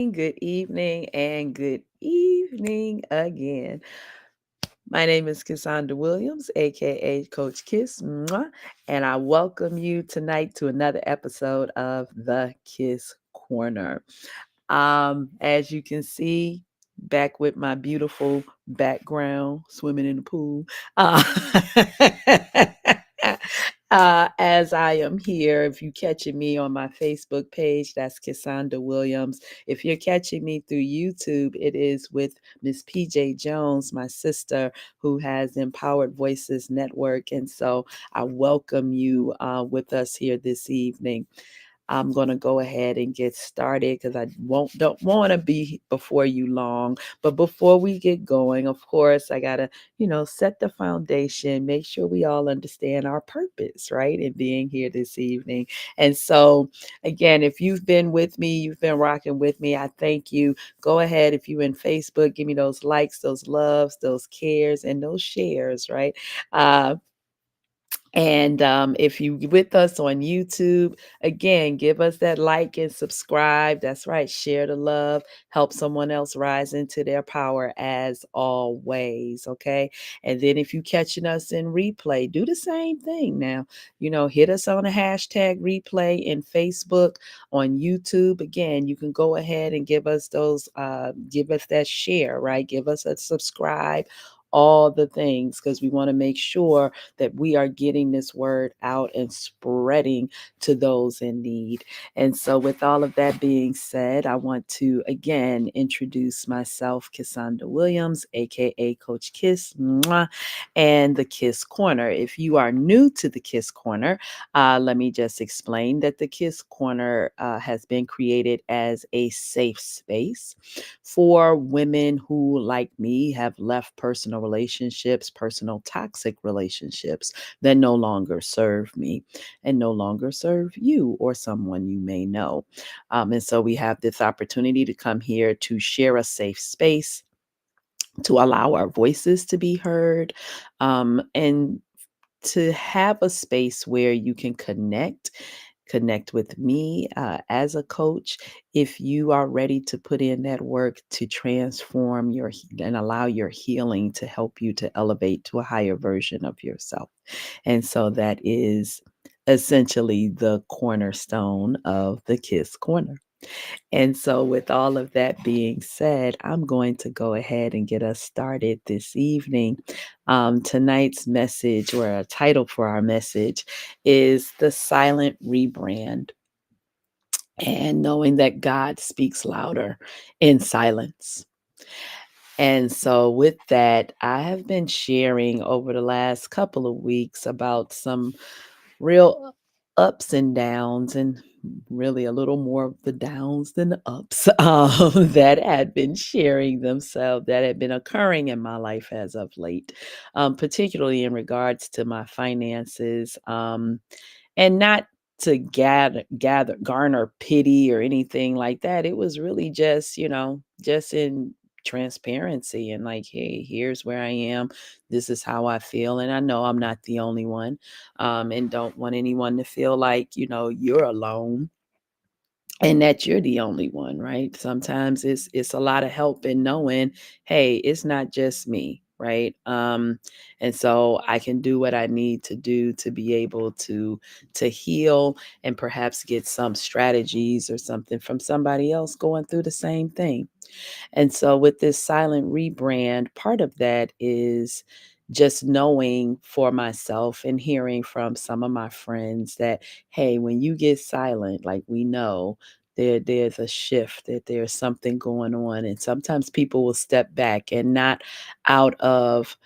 good evening, and good evening again. My name is Cassandra Williams, aka Coach Kiss, mwah, and I welcome you tonight to another episode of The Kiss Corner. As you can see, back with my beautiful background, swimming in the pool. Uh, as I am here, if you catching me on my Facebook page, that's Cassandra Williams. If you're catching me through YouTube, it is with Miss PJ Jones, my sister, who has Empowered Voices Network. And so I welcome you with us here this evening. I'm going to go ahead and get started because I don't want to be before you long. But before we get going, of course, I got to, set the foundation, make sure we all understand our purpose, right? In being here this evening. And so, again, if you've been with me, you've been rocking with me, I thank you. Go ahead. If you're in Facebook, give me those likes, those loves, those cares, and those shares, right? Uh, and if you with us on YouTube, again, give us that like and subscribe. That's right. Share the love. Help someone else rise into their power as always. Okay. And then if you catching us in replay, do the same thing now. Hit us on a hashtag replay in Facebook, on YouTube. Again, you can go ahead and give us give us that share, right? Give us a subscribe, all the things, because we want to make sure that we are getting this word out and spreading to those in need. And so, with all of that being said, I want to again introduce myself, Cassandra Williams, aka Coach Kiss, mwah, and the Kiss Corner. If you are new to the Kiss Corner, let me just explain that the Kiss Corner has been created as a safe space for women who, like me, have left personal relationships, personal toxic relationships that no longer serve me and no longer serve you or someone you may know. And so we have this opportunity to come here to share a safe space, to allow our voices to be heard, and to have a space where you can connect with me as a coach if you are ready to put in that work to transform and allow your healing to help you to elevate to a higher version of yourself. And so that is essentially the cornerstone of the Kiss Corner. And so, with all of that being said, I'm going to go ahead and get us started this evening. Tonight's message, or a title for our message, is The Silent Rebrand, and knowing that God speaks louder in silence. And so, with that, I have been sharing over the last couple of weeks about some real ups and downs, and really a little more of the downs than the ups that had been sharing themselves, that had been occurring in my life as of late, particularly in regards to my finances, and not to garner pity or anything like that. It was really just, just in transparency and like, hey, here's where I am. This is how I feel. And I know I'm not the only one, and don't want anyone to feel like, you're alone and that you're the only one, right? Sometimes it's a lot of help in knowing, hey, it's not just me, right? And so I can do what I need to do to be able to heal, and perhaps get some strategies or something from somebody else going through the same thing. And so, with this silent rebrand, part of that is just knowing for myself and hearing from some of my friends that, hey, when you get silent, like, we know there's a shift, that there's something going on. And sometimes people will step back, and not out of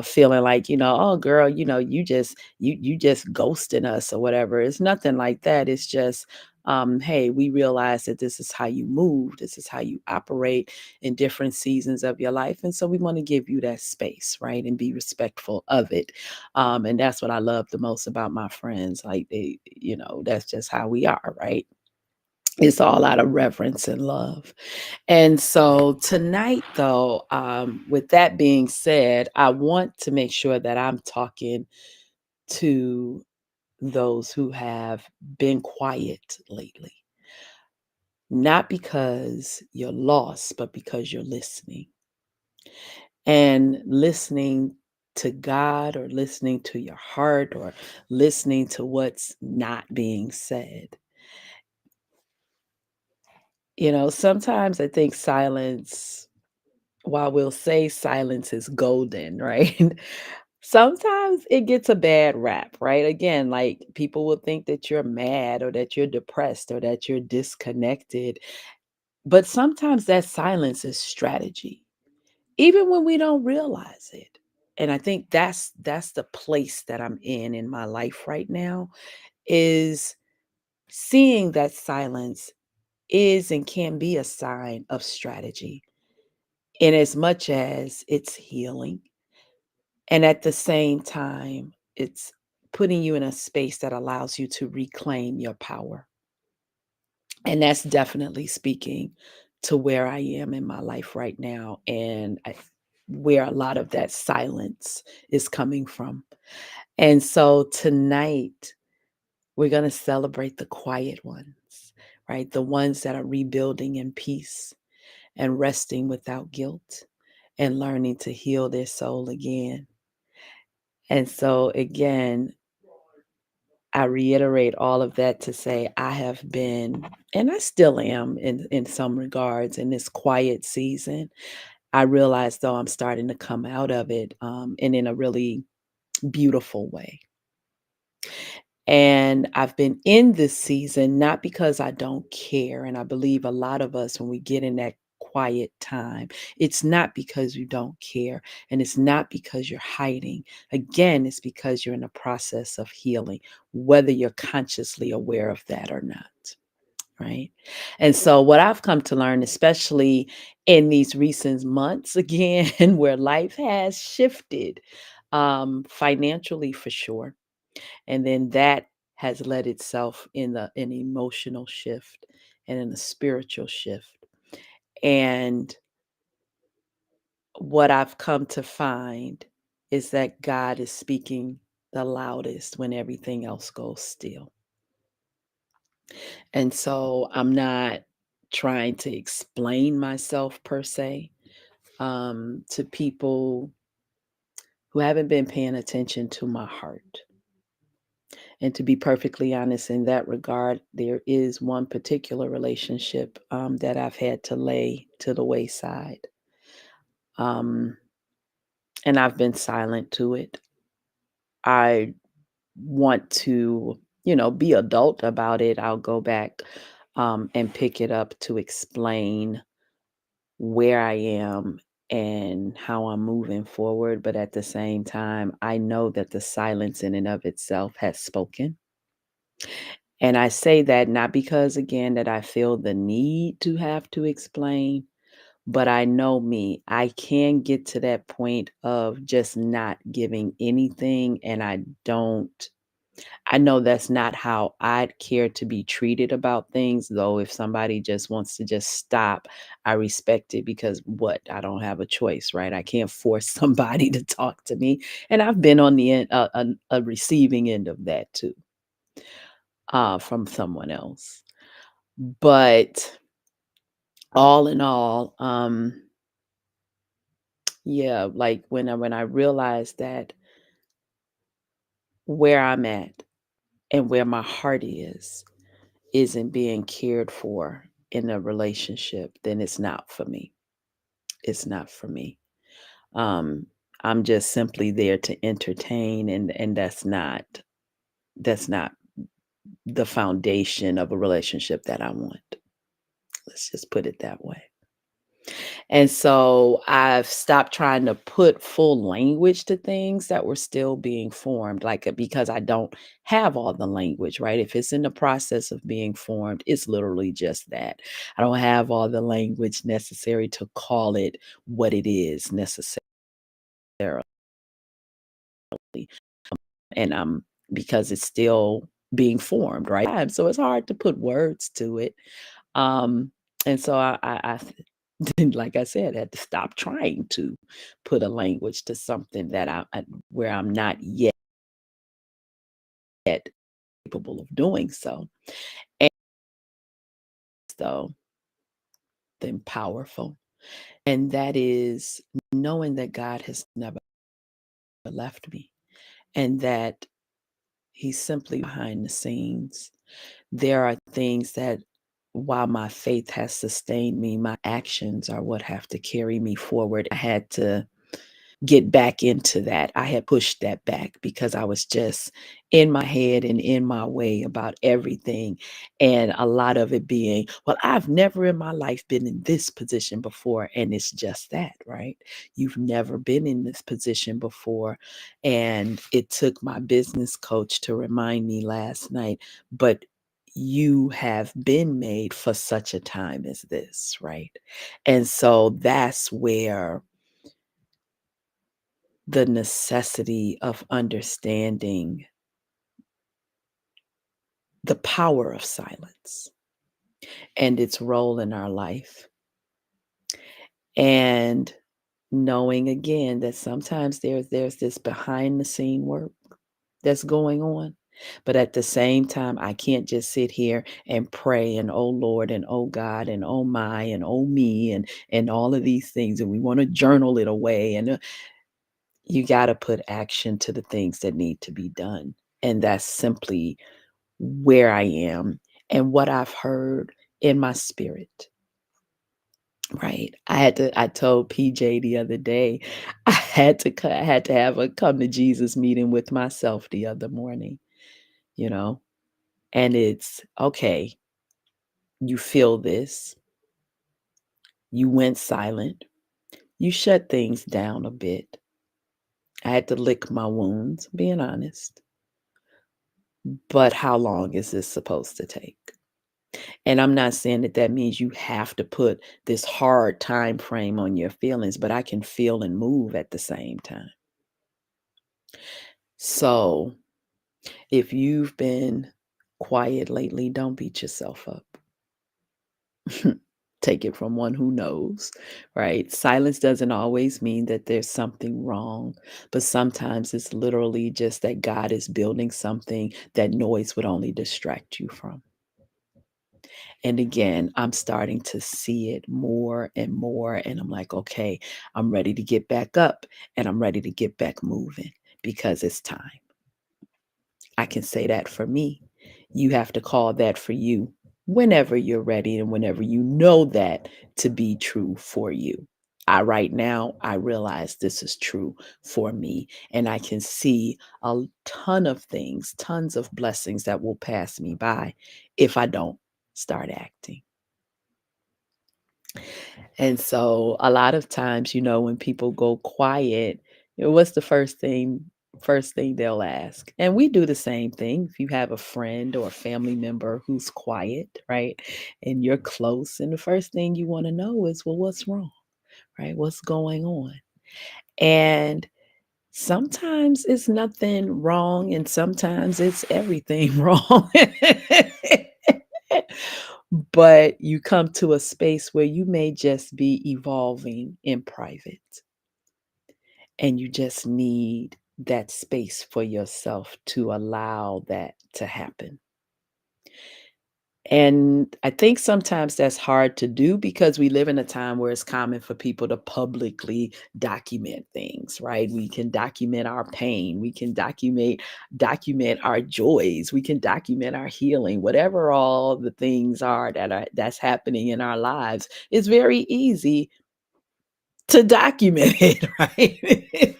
feeling like, oh girl, you just ghosting us or whatever. It's nothing like that. It's just, hey, we realize that this is how you move, this is how you operate in different seasons of your life. And so we want to give you that space, right? And be respectful of it. And that's what I love the most about my friends. Like, that's just how we are, right? It's all out of reverence and love. And so tonight, though, with that being said, I want to make sure that I'm talking to those who have been quiet lately. not because you're lost, but because you're listening. And listening to God or listening to your heart or listening to what's not being said. Sometimes I think silence, while we'll say silence is golden, right? Sometimes it gets a bad rap, right? Again, like people will think that you're mad or that you're depressed or that you're disconnected. But sometimes that silence is strategy, even when we don't realize it. And I think that's the place that I'm in my life right now, is seeing that silence is and can be a sign of strategy in as much as it's healing. And at the same time, it's putting you in a space that allows you to reclaim your power. And that's definitely speaking to where I am in my life right now and where a lot of that silence is coming from. And so tonight, we're going to celebrate the quiet ones, right? The ones that are rebuilding in peace and resting without guilt and learning to heal their soul again. And so, again, I reiterate all of that to say I have been, and I still am in some regards, in this quiet season. I realize though I'm starting to come out of it, and in a really beautiful way. And I've been in this season not because I don't care. And I believe a lot of us, when we get in that quiet time, it's not because you don't care. And it's not because you're hiding. Again, it's because you're in the process of healing, whether you're consciously aware of that or not. Right. And so, what I've come to learn, especially in these recent months, again, where life has shifted, financially for sure, and then that has led itself in an emotional shift and in a spiritual shift. And what I've come to find is that God is speaking the loudest when everything else goes still. And so I'm not trying to explain myself per se, to people who haven't been paying attention to my heart. And to be perfectly honest in that regard, there is one particular relationship, that I've had to lay to the wayside. Um, and I've been silent to it. I want to, be adult about it. I'll go back, and pick it up to explain where I am and how I'm moving forward. But at the same time, I know that the silence in and of itself has spoken. And I say that not because, again, that I feel the need to have to explain, but I know me. I can get to that point of just not giving anything. And I know that's not how I'd care to be treated about things, though. If somebody just wants to just stop, I respect it because what? I don't have a choice, right? I can't force somebody to talk to me. And I've been on the end, a receiving end of that too, from someone else. But all in all, yeah, like when I realized that where I'm at and where my heart is isn't being cared for in a relationship, then it's not for me. It's not for me. Um, I'm just simply there to entertain, and that's not the foundation of a relationship that I want. Let's just put it that way. And so I've stopped trying to put full language to things that were still being formed, like because I don't have all the language, right? If it's in the process of being formed, it's literally just that. I don't have all the language necessary to call it what it is necessarily. And because it's still being formed, right? And so it's hard to put words to it. Um, and so like I said, had to stop trying to put a language to something that where I'm not yet capable of doing so. And though, than powerful. And that is knowing that God has never left me and that He's simply behind the scenes. There are things that, while my faith has sustained me, my actions are what have to carry me forward. I had to get back into that. I had pushed that back because I was just in my head and in my way about everything. And a lot of it being, well, I've never in my life been in this position before. And it's just that, right? You've never been in this position before. And it took my business coach to remind me last night, but you have been made for such a time as this, right? And so that's where the necessity of understanding the power of silence and its role in our life. And knowing again that sometimes there's this behind the scene work that's going on. But at the same time, I can't just sit here and pray and oh Lord and oh God and oh my and oh me and all of these things. And we want to journal it away. And you got to put action to the things that need to be done. And that's simply where I am and what I've heard in my spirit, right? I told PJ the other day, I had to have a come to Jesus meeting with myself the other morning, you know? And it's okay, you feel this, you went silent, you shut things down a bit. I had to lick my wounds, being honest. But how long is this supposed to take? And I'm not saying that that means you have to put this hard time frame on your feelings, but I can feel and move at the same time. So if you've been quiet lately, don't beat yourself up. Take it from one who knows, right? Silence doesn't always mean that there's something wrong, but sometimes it's literally just that God is building something that noise would only distract you from. And again, I'm starting to see it more and more. And I'm like, okay, I'm ready to get back up and I'm ready to get back moving because it's time. I can say that for me. You have to call that for you whenever you're ready and whenever you know that to be true for you. Right now, I realize this is true for me, and I can see a ton of things, tons of blessings that will pass me by if I don't start acting. And so a lot of times, when people go quiet, what's the first thing they'll ask? And we do the same thing. If you have a friend or a family member who's quiet, right? And you're close, and the first thing you want to know is, well, what's wrong? Right? What's going on? And sometimes it's nothing wrong, and sometimes it's everything wrong. But you come to a space where you may just be evolving in private, and you just need that space for yourself to allow that to happen. And I think sometimes that's hard to do because we live in a time where it's common for people to publicly document things, right? We can document our pain, we can document our joys, we can document our healing, whatever all the things are that's happening in our lives. It's very easy to document it, right?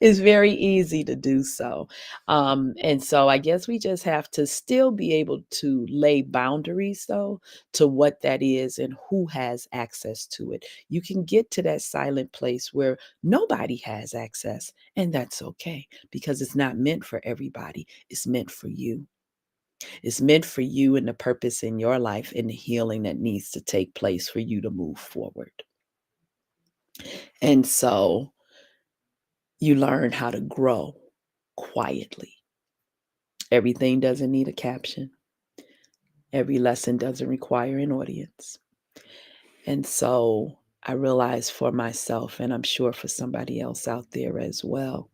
It's very easy to do so. And so I guess we just have to still be able to lay boundaries, though, to what that is and who has access to it. You can get to that silent place where nobody has access, and that's okay because it's not meant for everybody. It's meant for you. It's meant for you and the purpose in your life and the healing that needs to take place for you to move forward. And so you learn how to grow quietly. Everything doesn't need a caption. Every lesson doesn't require an audience. And so I realize for myself, and I'm sure for somebody else out there as well,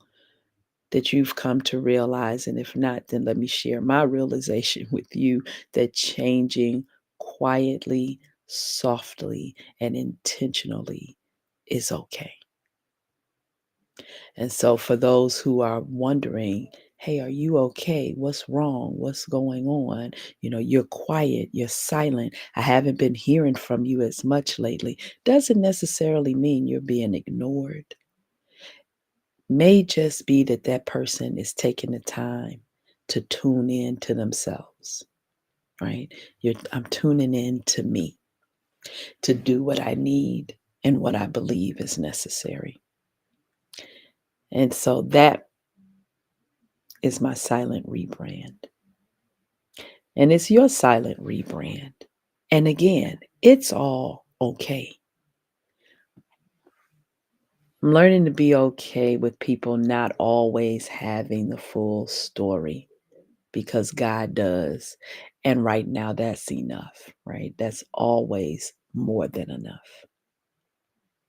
that you've come to realize, and if not, then let me share my realization with you that changing quietly, softly, and intentionally is okay. And so, for those who are wondering, hey, are you okay? What's wrong? What's going on? You're quiet, you're silent. I haven't been hearing from you as much lately. Doesn't necessarily mean you're being ignored. May just be that that person is taking the time to tune in to themselves, right? I'm tuning in to me to do what I need and what I believe is necessary. And so that is my silent rebrand. And it's your silent rebrand. And again, it's all okay. I'm learning to be okay with people not always having the full story because God does. And right now, that's enough, right? That's always more than enough.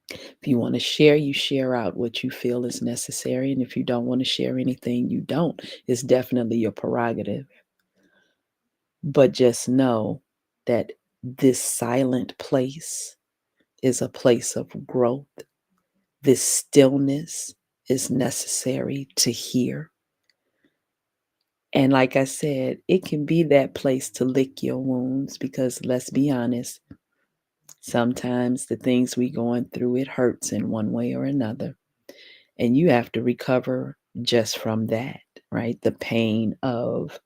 If you want to share, you share out what you feel is necessary. And if you don't want to share anything, you don't. It's definitely your prerogative. But just know that this silent place is a place of growth. This stillness is necessary to hear. And like I said, it can be that place to lick your wounds because let's be honest, sometimes the things we going through, it hurts in one way or another. And you have to recover just from that, right? The pain of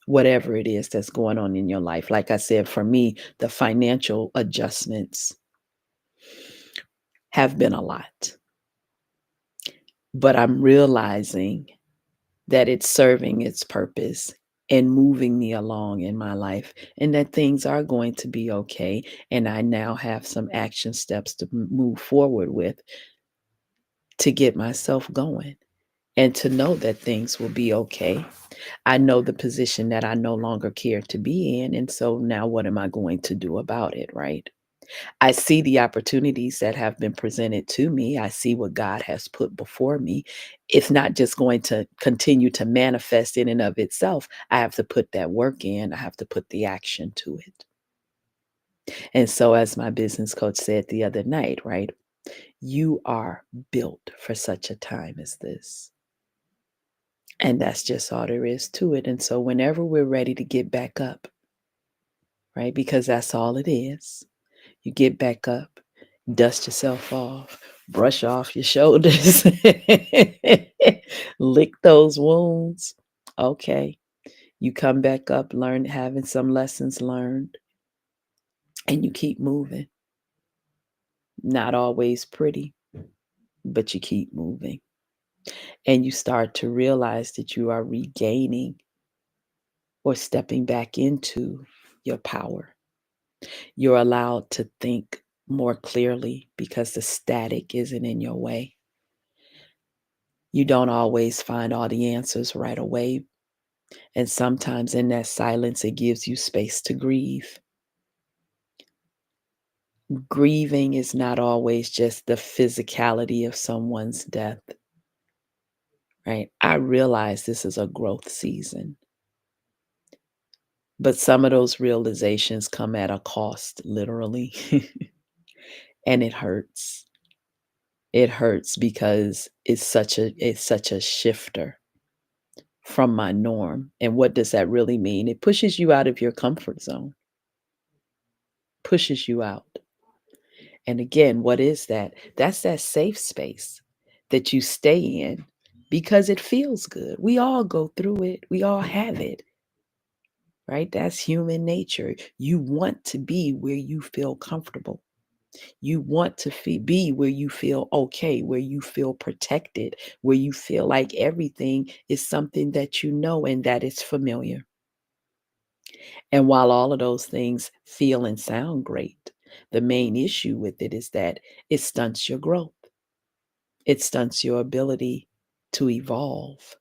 whatever it is that's going on in your life. Like I said, for me, the financial adjustments have been a lot. But I'm realizing that it's serving its purpose and moving me along in my life, and that things are going to be okay. And I now have some action steps to move forward with to get myself going and to know that things will be okay. I know the position that I no longer care to be in. And so now what am I going to do about it, right? I see the opportunities that have been presented to me. I see what God has put before me. It's not just going to continue to manifest in and of itself. I have to put that work in, I have to put the action to it. And so, as my business coach said the other night, right? You are built for such a time as this. And that's just all there is to it. And so, whenever we're ready to get back up, right? Because that's all it is. You get back up, dust yourself off, brush off your shoulders, lick those wounds. Okay. You come back up, learn having some lessons learned, and you keep moving. Not always pretty, but you keep moving. And you start to realize that you are regaining or stepping back into your power. You're allowed to think more clearly because the static isn't in your way. You don't always find all the answers right away. And sometimes in that silence, it gives you space to grieve. Grieving is not always just the physicality of someone's death, right? I realize this is a growth season, but some of those realizations come at a cost, literally, and it hurts. It hurts because it's such a shifter from my norm. And what does that really mean? It pushes you out of your comfort zone, pushes you out. And again, what is that? That's that safe space that you stay in because it feels good. We all go through it, we all have it, right? That's human nature. You want to be where you feel comfortable. You want to be where you feel okay, where you feel protected, where you feel like everything is something that you know and that is familiar. And while all of those things feel and sound great, the main issue with it is that it stunts your growth. It stunts your ability to evolve.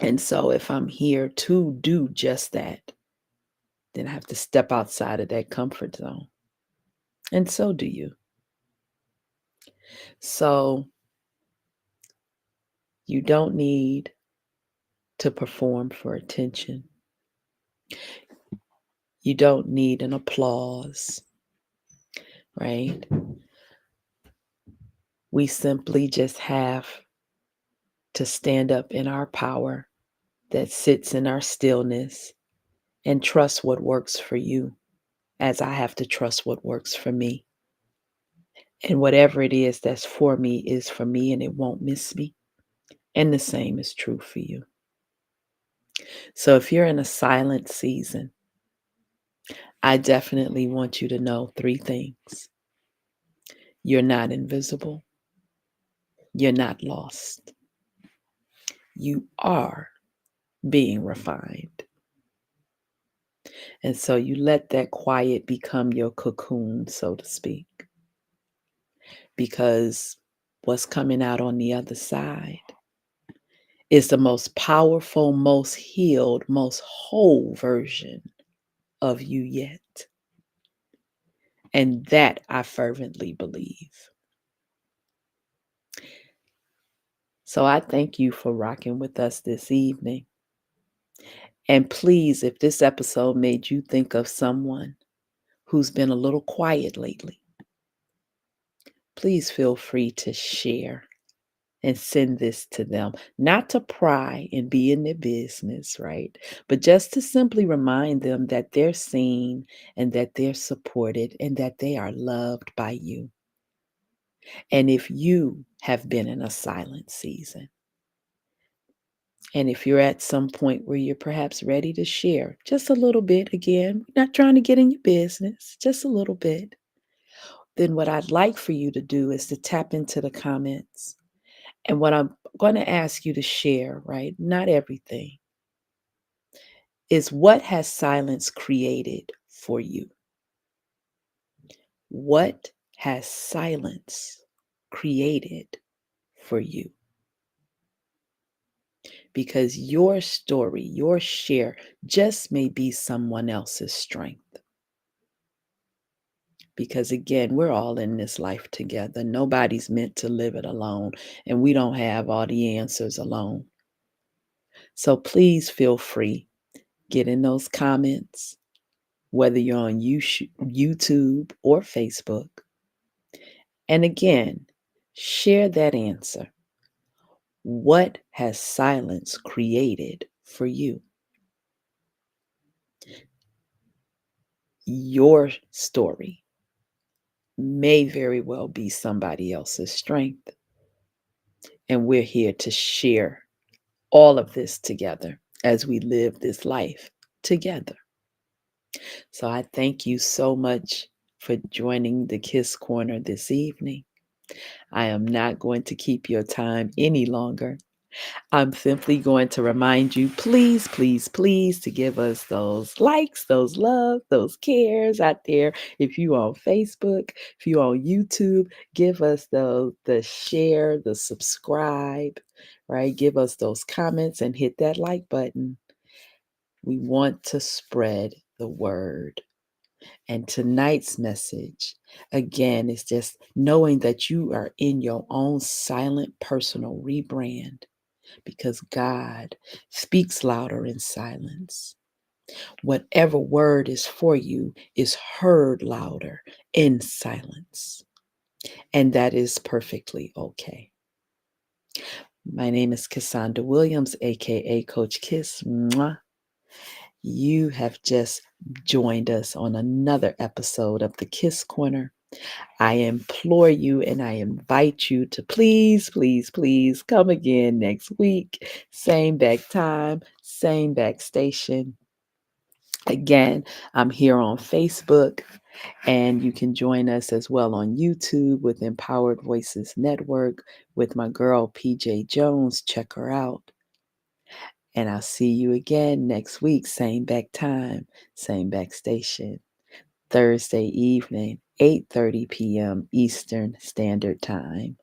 And so, if I'm here to do just that, then I have to step outside of that comfort zone. And so do you. So, you don't need to perform for attention. You don't need an applause, right? We simply just have to stand up in our power that sits in our stillness and trust what works for you, as I have to trust what works for me. And whatever it is that's for me is for me and it won't miss me. And the same is true for you. So if you're in a silent season, I definitely want you to know 3 things. You're not invisible. You're not lost. You are being refined. And so you let that quiet become your cocoon, so to speak, because what's coming out on the other side is the most powerful, most healed, most whole version of you yet. And that I fervently believe. So I thank you for rocking with us this evening. And please, if this episode made you think of someone who's been a little quiet lately, please feel free to share and send this to them, not to pry and be in their business, right? But just to simply remind them that they're seen and that they're supported and that they are loved by you. And if you have been in a silent season, and if you're at some point where you're perhaps ready to share just a little bit, again, not trying to get in your business, just a little bit, then what I'd like for you to do is to tap into the comments. And what I'm going to ask you to share, right? Not everything, is what has silence created for you? What has silence created for you? Because your story, your share just may be someone else's strength. Because again, we're all in this life together. Nobody's meant to live it alone, and we don't have all the answers alone. So please feel free, get in those comments, whether you're on YouTube or Facebook. And again, share that answer. What has silence created for you? Your story may very well be somebody else's strength. And we're here to share all of this together as we live this life together. So I thank you so much for joining the Kiss Corner this evening. I am not going to keep your time any longer. I'm simply going to remind you, please, please, please, to give us those likes, those love, those cares out there. If you on Facebook, if you on YouTube, give us the share, the subscribe, right? Give us those comments and hit that like button. We want to spread the word. And tonight's message, again, is just knowing that you are in your own silent personal rebrand, because God speaks louder in silence. Whatever word is for you is heard louder in silence. And that is perfectly okay. My name is Cassandra Williams, aka Coach Kiss. Mwah. You have just joined us on another episode of the Kiss Corner. I implore you and I invite you to please, please, please come again next week. Same back time, same back station. Again, I'm here on Facebook, and you can join us as well on YouTube with Empowered Voices Network with my girl PJ Jones. Check her out. And I'll see you again next week, same back time, same back station. Thursday evening, 8:30 p.m. Eastern Standard Time.